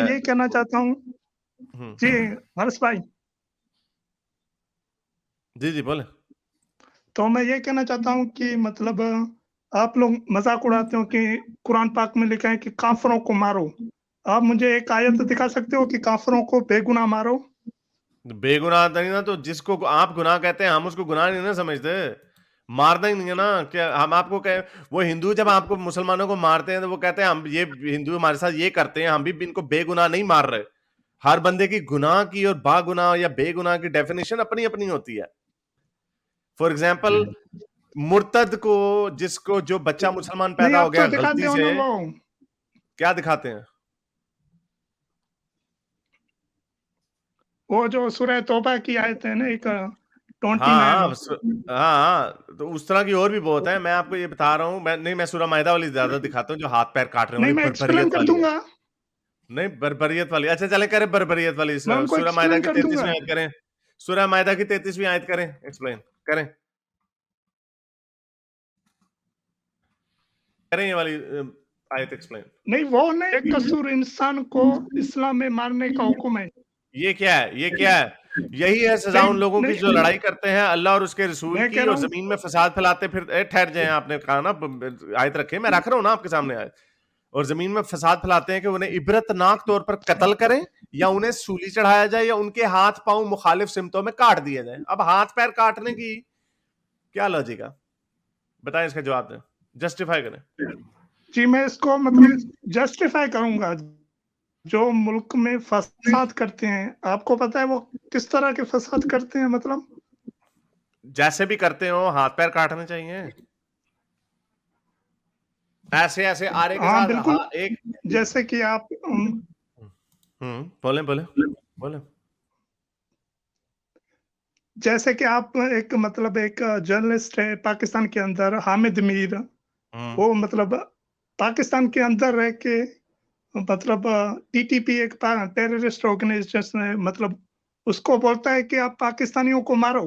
ये कहना चाहता हूँ जी, हर्ष भाई, जी, जी, बोलें। तो मैं ये कहना चाहता हूँ कि मतलब आप लोग मज़ाक उड़ाते हो कि कुरान पाक में लिखा है कि काफ़िरों को मारो। आप मुझे एक आयत दिखा सकते हो कि काफ़िरों को बेगुनाह मारो? बेगुनाह नहीं ना, तो जिसको आप गुनाह कहते हैं, हम उसको गुनाह नहीं ना समझते। मारना ही नहीं है ना, क्या हम आपको कह, वो हिंदू जब आपको मुसलमानों को मारते हैं तो वो कहते हैं हम ये हिंदू हमारे साथ ये करते हैं, हम भी इनको बेगुनाह नहीं मार रहे। हर बंदे की गुनाह की और बागुनाह या बेगुनाह की डेफिनेशन अपनी अपनी होती है। फॉर एग्जाम्पल, मुर्तद को, जिसको जो बच्चा मुसलमान नहीं, पैदा हो आप तो गया दिखाते गलती हो से, ना वो। क्या दिखाते हैं? वो जो सूरह तौबा की आयत है ना, एक हाँ, 29। हाँ, हाँ, हाँ, तो उस तरह की और भी बहुत है। मैं आपको ये बता रहा हूँ, मैं सूरह मायदा वाली ज्यादा दिखाता हूँ, जो हाथ पैर काटने नहीं, वाली मैं एक्सप्लेन बर्बरियत कर वाली है। दूँगा, नहीं, बर्बरियत वाली, अच्छा चले करें बर्बरियत वाली। मैं उनको सूरह मायदा एक्सप्लेन की कर दूँगा। 33वीं आयत करें। सूरह मायदा की 33वीं आयत करें, एक्सप्लेन करें। करें ये वाली आयत एक्सप्लेन। नहीं, वो नहीं, बेकसूर इंसान को इस्लाम में मारने का हुक्म है। ये क्या है? ये क्या है? यही है सजा नहीं, उन लोगों की जो नहीं, लड़ाई करते हैं अल्लाह और उसके रसूल मैं की कह रहा और हूँ जमीन में फसाद फैलाते फिर ठहर जाए, आपने कहा ना, आयत रखे, मैं रख रहा हूं ना आपके सामने आयत। और जमीन में फसाद फैलाते हैं कि उन्हें इबरतनाक तौर पर कत्ल करें, या उन्हें सूली चढ़ाया जाए, या उनके हाथ पांव मुखालिफ सिमतों में काट दिए जाए। अब हाथ पैर काटने की क्या लॉजिक है? बताएं, इसका जवाब दें, जस्टिफाई करें। जी, मैं इसको मतलब जस्टिफ़ाई करूँगा। जो मुल्क में फसाद करते हैं, आपको पता है वो किस तरह के फसाद करते हैं मतलब? जैसे भी करते हो, हाथ पैर काटने चाहिए। ऐसे ऐसे आरे के हाँ, साथ, बिल्कुल, हाँ, एक। जैसे कि आप बोले बोले बोले। जैसे कि आप एक मतलब एक जर्नलिस्ट है पाकिस्तान के अंदर, हामिद मीर, हम्म वो मतलब पाकिस्तान के अंदर रह के मतलब टीटीपी एक टेररिस्ट ऑर्गेनाइजेशन है, मतलब उसको बोलता है कि आप पाकिस्तानियों को मारो।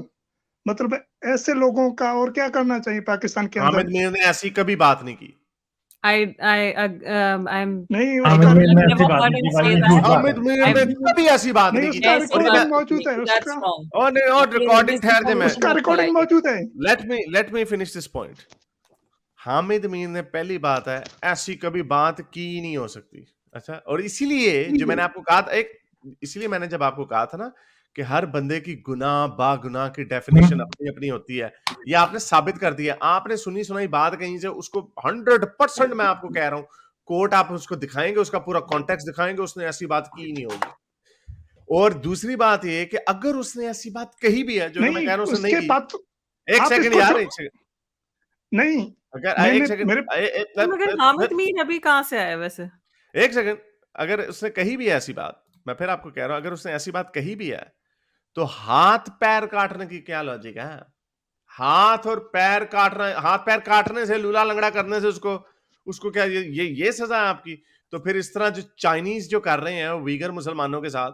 मतलब ऐसे लोगों का और क्या करना चाहिए पाकिस्तान के अंदर? हामिद मीर ने ऐसी कभी बात नहीं की। I'm नहीं, I've उसका हामिद मीर ने ऐसी never बात heard नहीं him की भाई, say ये that. झूठ बात हामिद है। मीर I've ने कभी ऐसी बात नहीं, नहीं की। उसका ऐसी रिकॉर्डिंग बात मौजूद है, नहीं, that's उसका wrong. और नहीं, और रिकॉर्डिंग ठहर दे, मैं Misinformation उसका of रिकॉर्डिंग Malawi. मौजूद है। Let me finish this point. Hamid Mir ने, पहली बात है, ऐसी कभी बात की ही नहीं हो सकती। अच्छा, और इसीलिए जो मैंने आपको कहा था, एक, इसीलिए मैंने जब आपको कहा था ना कि हर बंदे की गुनाह बागुनाह की डेफिनेशन अपनी अपनी होती है, ये आपने साबित कर दिया। आपने सुनी सुनाई बात कहीं से उसको 100% मैं आपको कह रहा हूं, कोर्ट आप उसको दिखाएंगे, उसका पूरा कॉन्टेक्स्ट दिखाएंगे, उसने ऐसी बात की ही नहीं होगी। और दूसरी बात ये कि अगर उसने ऐसी बात कही भी है, जो कि मैं नहीं, कह रहा हूं उसने नहीं उसके की। बाद तो एक आप सेकंड इसको यार, जो एक सेकंड, नहीं, अगर एक मैंने सेकंड, मेरे तो मगर हामिद मीर अभी कहाँ से आया वैसे? एक सेकंड, अगर उसने कही भी है ऐसी बात, मैं फिर आपको कह रहा हूं, अगर उसने ऐसी बात कही भी है, तो हाथ पैर काटने की क्या लॉजिक है? हाथ और पैर काटना, हाथ पैर काटने से, लूला लंगड़ा करने से उसको उसको क्या ये सजा है आपकी? तो फिर इस तरह जो चाइनीज जो कर रहे हैं वीगर मुसलमानों के साथ,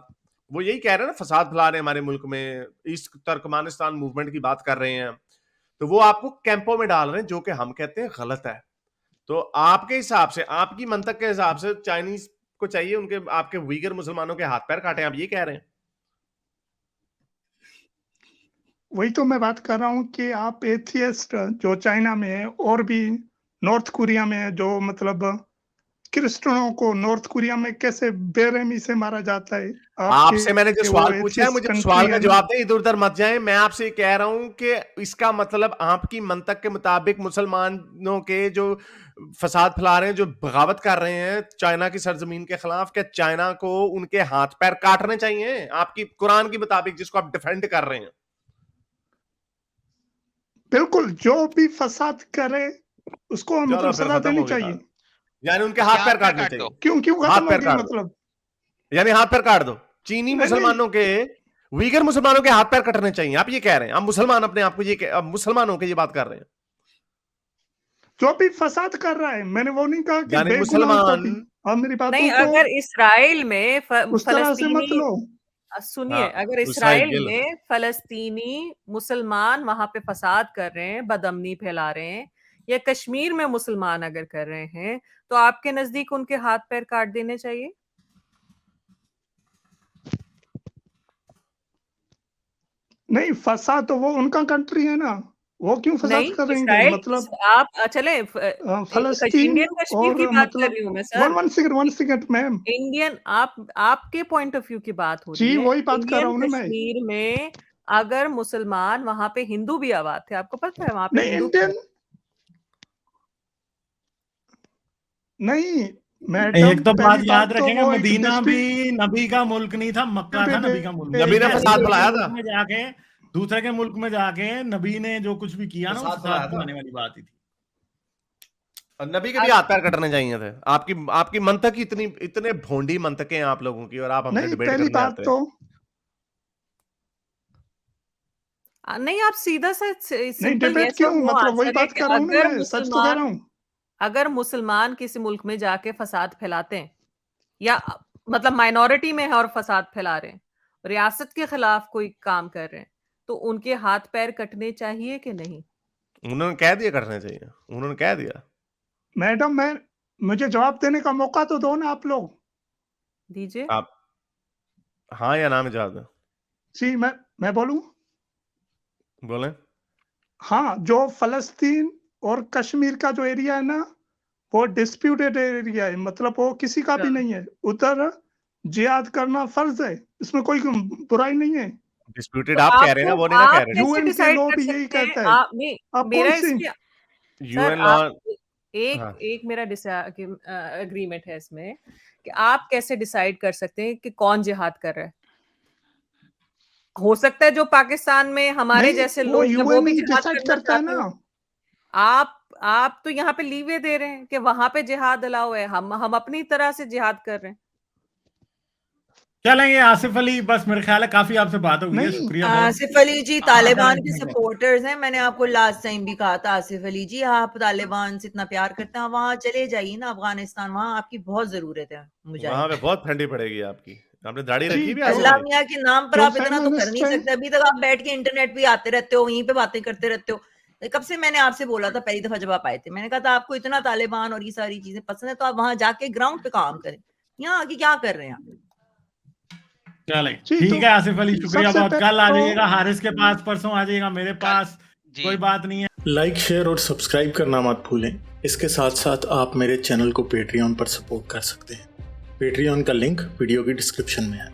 वो यही कह रहे हैं ना, फसाद फैला रहे हैं हमारे मुल्क में, ईस्ट तुर्कमानिस्तान मूवमेंट की बात कर रहे हैं, तो वो आपको कैंपों में डाल रहे हैं, जो कि हम कहते हैं गलत है। तो आपके हिसाब से, आपकी मंतक के हिसाब से, चाइनीज को चाहिए उनके, आपके वीगर मुसलमानों के हाथ पैर काटे, आप ये कह रहे हैं? वही तो मैं बात कर रहा हूँ कि आप एथियस्ट जो चाइना में है और भी नॉर्थ कोरिया में है, जो मतलब क्रिश्चियनों को नॉर्थ कोरिया में कैसे बेरहमी से मारा जाता है। आपसे मैंने जो आपके वो सवाल पूछा है, एथियस्ट मुझे कंट्री सवाल का है ना, जवाब दें, इधर उधर मत जाएं। मैं आपसे ये कह रहा हूं कि इसका मतलब आपकी मंतक के मुताबिक मुसलमानों के जो फसाद फैला रहे हैं, जो बगावत कर रहे हैं चाइना की सरजमीन के खिलाफ, क्या चाइना को उनके हाथ पैर काटने चाहिए आपकी कुरान के मुताबिक, जिसको आप डिफेंड कर रहे हैं? बिल्कुल, जो भी फसाद करे उसको चलो मतलब फिर सजा खत्म देनी हो गया चाहिए। था, यानी उनके उसके हाथ हाथ पैर पैर काटने काट दो। चाहिए। क्यों हाथ खत्म पैर होगी काट दो, मतलब? यानी हाथ पैर काट दो। चीनी नहीं, नहीं, मुसलमानों के, वीगर मुसलमानों के हाथ पैर कटने चाहिए, आप ये कह रहे हैं? आप मुसलमान अपने आप को आप मुसलमानों के ये बात कर रहे हैं? जो भी फसाद कर रहा है, मैंने वो नहीं कहा कि यानी बेगुनाहों को मुसलमान, भी। आप मेरी नहीं, बातों को अगर इसराइल में उस तरह से मत फलस्तीनी, लो। सुनिए, हाँ, अगर इसराइल इसराइल गिल, में फलस्तीनी मुसलमान वहां पे फसाद कर रहे हैं, बदअमनी फैला रहे हैं, या कश्मीर में मुसलमान अगर कर रहे हैं, तो आपके नजदीक उनके हाथ पैर काट देने चाहिए? नहीं, फसाद तो वो उनका कंट्री है ना, वो क्यों फसाद नहीं करेंगे? इसराइल मतलब आप चले फलस्तीन इंडियन कश्मीर और की बात कर मतलब रही हूँ मैं sir. One second ma'am, Indian आपके पॉइंट ऑफ व्यू की बात हो रही जी है। वही बात कर रहा इंडियन हूँ ना मैं। कश्मीर में अगर मुसलमान, वहां पे हिंदू भी आबाद थे, आपको पता है वहां पे नहीं हिंदू इंडियन नहीं मैडम, एक तो बात पहली याद बात तो रखेंगे, वो एक मदीना भी डिस्ट्रिक्ट नबी का मुल्क नहीं था, मक्का था नबी का मुल्क। नबी ने ठीक है? फसाद दूसरे फैलाया के था। मुल्क में जाके नबी ने जो कुछ भी किया ना, वो फसाद फसाद फैलाया था। फैलाने वाली बात ही थी। और नबी के भी हाथ पैर कटने चाहिए थे। आपकी मंतक ही इतने भोंडी मंतकें हैं आप लोगों की, और आप हमसे नहीं, डिबेट पहली करने बात आते हैं। तो नहीं, आप सीधा सा नहीं, सिंपल डिबेट यस और क्यों? नो मतलब वही आंसर है बात कि कर रहा हूँ ना अगर मैं, सच तो कह रहा हूँ। अगर मुसलमान किसी मुल्क में जाके फसाद फैलाते हैं, या मतलब माइनॉरिटी में है और फसाद फैला रहे हैं, रियासत के खिलाफ कोई काम कर रहे हैं, तो उनके हाथ पैर कटने चाहिए कि नहीं? उन्होंने कह दिया करने चाहिए, उन्होंने कह दिया। मैडम मुझे जवाब देने का मौका तो दो ना आप लोग। दीजिए। आप हाँ या ना में जवाब दें। जी मैं बोलूं? बोलें। हाँ, जो फलस्तीन और कश्मीर का जो एरिया है ना, वो डिस्प्यूटेड एरिया है, मतलब वो किसी का भी नहीं है। उधर जिहाद करना फर्ज है, इसमें कोई बुराई नहीं है। डिस्प्यूटेड तो आप कह रहे हैं ना, वो नहीं ना कह आप रहे। कैसे यूएन के डिसाइड लॉ कर भी यही सकते हैं? कहता है। आप नहीं, आप मेरा कौन सी इसके सर यूएन लॉ। आप एक हाँ, एक मेरा एग्रीमेंट है इसमें कि आप कैसे डिसाइड कर सकते हैं कि कौन जिहाद कर रहा है। हो सकता है जो पाकिस्तान में हमारे नहीं, जैसे वो लोग हैं वो यूएन भी ही जिहाद डिसाइड करना करता है चाहते हो। ना। आप तो यहाँ पे लीवे दे रहे हैं कि वहां पे जिहाद अलाउ है, हम अपनी तरह से जिहाद कर रहे हैं। चलेंगे आसिफ अली, बस मेरे ख्याल है काफी आपसे बात हो गई है, नहीं, शुक्रिया बहुत। आसिफ अली जी हाँ, तालिबान के ठीक है। सपोर्टर्स हैं। मैंने आपको लास्ट टाइम भी कहा था आसिफ अली जी, आप तालिबान से इतना प्यार करते हैं, वहां चले जाइए ना अफगानिस्तान, वहां आपकी बहुत जरूरत है वहां मुजाहिद। पे बहुत ठंडी पड़ेगी आपकी। आपने दाढ़ी जी, रखी भी जो आसिफ अल्लाह अली? मियाँ के नाम पर जो आप इतना तो कर फेमिनिस्ट नहीं है, सकते। अभी तक आप बैठ के इंटरनेट पे आते रहते हो, वहीं पे बातें करते रहते हो। कब से मैंने आपसे बोला था, पहली दफा जब आप आए थे, मैंने कहा था आपको इतना तालिबान और ये सारी चीजें पसंद है तो आप वहां जाके ग्राउंड पे काम करें। यहाँ आके क्या कर रहे हैं आप? चले जी ठीक तो है आसिफ अली, शुक्रिया सबसे बहुत। पहले कल आ तो जाइएगा हारिस के पास, परसों आ जाइएगा मेरे पास, जी कोई बात नहीं है। लाइक, शेयर और सब्सक्राइब करना मत भूलें। इसके साथ साथ आप मेरे चैनल को पेट्रियन पर सपोर्ट कर सकते हैं। पेट्रियन का लिंक वीडियो की डिस्क्रिप्शन में है।